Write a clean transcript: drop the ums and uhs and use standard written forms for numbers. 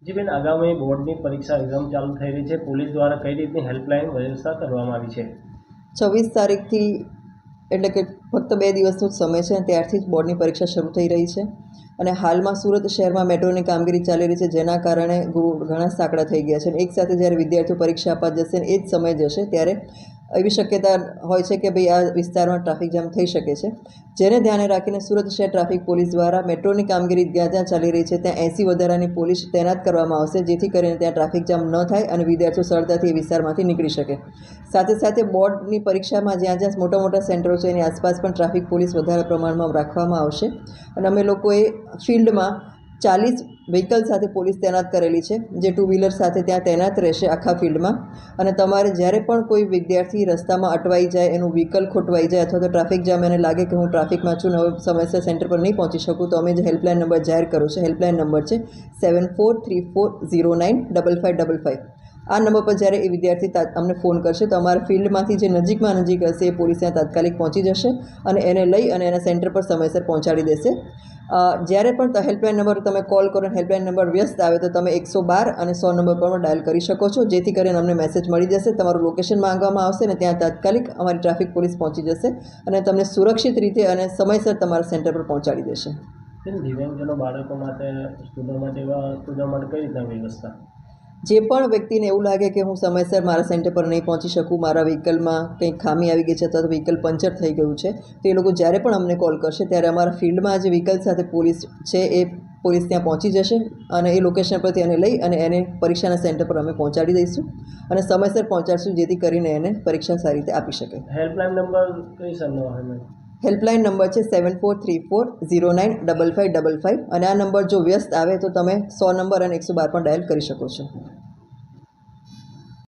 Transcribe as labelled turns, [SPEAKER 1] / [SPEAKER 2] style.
[SPEAKER 1] જી બેન, આગામી બોર્ડની પરીક્ષા એક્ઝામ ચાલુ થઈ રહી છે. પોલીસ દ્વારા કઈ રીતની હેલ્પલાઇન વ્યવસ્થા કરવામાં આવી છે?
[SPEAKER 2] 26 તારીખથી એટલે કે ફક્ત 2 દિવસનો જ સમય છે, ત્યારથી જ બોર્ડની પરીક્ષા શરૂ થઈ રહી છે. અને હાલમાં સુરત શહેરમાં મેટ્રોની કામગીરી ચાલી રહી છે, જેના કારણે ઘણા સાંકડા થઈ ગયા છે. અને એકસાથે જ્યારે વિદ્યાર્થીઓ પરીક્ષા આપવા જશે ને એ જ સમય જશે ત્યારે એવી શક્યતા હોય છે કે ભાઈ આ વિસ્તારમાં ટ્રાફિક જામ થઈ શકે છે. જેને ધ્યાને રાખીને સુરત શહેર ટ્રાફિક પોલીસ દ્વારા મેટ્રોની કામગીરી જ્યાં જ્યાં ચાલી રહી છે ત્યાં 80 વધારાની પોલીસ તૈનાત કરવામાં આવશે, જેથી કરીને ત્યાં ટ્રાફિક જામ ન થાય અને વિદ્યાર્થીઓ સરળતાથી એ વિસ્તારમાંથી નીકળી શકે. સાથે સાથે બોર્ડની પરીક્ષામાં જ્યાં જ્યાં મોટા મોટા સેન્ટરો છે એની આસપાસ પણ ટ્રાફિક પોલીસ વધારે પ્રમાણમાં રાખવામાં આવશે. અને અમે લોકોએ ફિલ્ડમાં 40 વ્હીકલ સાથે પોલીસ તૈનાત કરેલી છે, જે 2 વ્હીલર સાથે ત્યાં તૈનાત રહેશે આખા ફિલ્ડમાં. અને તમારે જ્યારે પણ કોઈ વિદ્યાર્થી રસ્તામાં અટવાઈ જાય, એનું વ્હીકલ ખોટવાઈ જાય અથવા તો ટ્રાફિક જામ એને લાગે કે હું ટ્રાફિકમાં છું ને હવે સમયસર સેન્ટર પર નહીં પહોંચી શકું, તો અમે જે હેલ્પલાઇન નંબર જાહેર કર્યો છે, હેલ્પલાઇન નંબર છે 7434095555. આ નંબર પર જ્યારે એ વિદ્યાર્થી અમને ફોન કરશે તો અમારા ફિલ્ડમાંથી જે નજીકમાં નજીક હશે એ પોલીસ ત્યાં તાત્કાલિક પહોંચી જશે અને એને લઈ અને એના સેન્ટર પર સમયસર પહોંચાડી દેશે. જ્યારે પણ હેલ્પલાઇન નંબર તમે કોલ કરો અને હેલ્પલાઇન નંબર વ્યસ્ત આવે તો તમે 112 અને 100 નંબર પર ડાયલ કરી શકો છો, જેથી કરીને અમને મેસેજ મળી જશે, તમારું લોકેશન માંગવામાં આવશે અને ત્યાં તાત્કાલિક અમારી ટ્રાફિક પોલીસ પહોંચી જશે અને તમને સુરક્ષિત રીતે અને સમયસર તમારા સેન્ટર પર પહોંચાડી દેશે.
[SPEAKER 1] દિવ્યાંગજનો બાળકો માટે, સ્ટુડન્ટ માટે, એવા સ્ટુડન્ટ માટે કઈ રીતના વ્યવસ્થા?
[SPEAKER 2] જે પણ વ્યક્તિને એવું લાગે કે હું સમયસર મારા સેન્ટર પર નહીં પહોંચી શકું, મારા વ્હીકલમાં કંઈક ખામી આવી ગઈ છે અથવા તો વ્હીકલ પંચર થઈ ગયું છે, તો એ લોકો જ્યારે પણ અમને કોલ કરશે ત્યારે અમારા ફિલ્ડમાં જે વ્હીકલ સાથે પોલીસ છે એ પોલીસ ત્યાં પહોંચી જશે અને એ લોકેશન પરથી એને લઈ અને એને પરીક્ષાના સેન્ટર પર અમે પહોંચાડી દઈશું અને સમયસર પહોંચાડીશું, જેથી કરીને એને પરીક્ષા સારી રીતે આપી શકે.
[SPEAKER 1] હેલ્પલાઇન નંબર કઈ સરનો હોય?
[SPEAKER 2] હેલ્પલાઇન નંબર છે 7434095555 અને આ નંબર જો વ્યસ્ત આવે તો તમે 100 નંબર અને 112 પણ ડાયલ કરી શકો છો.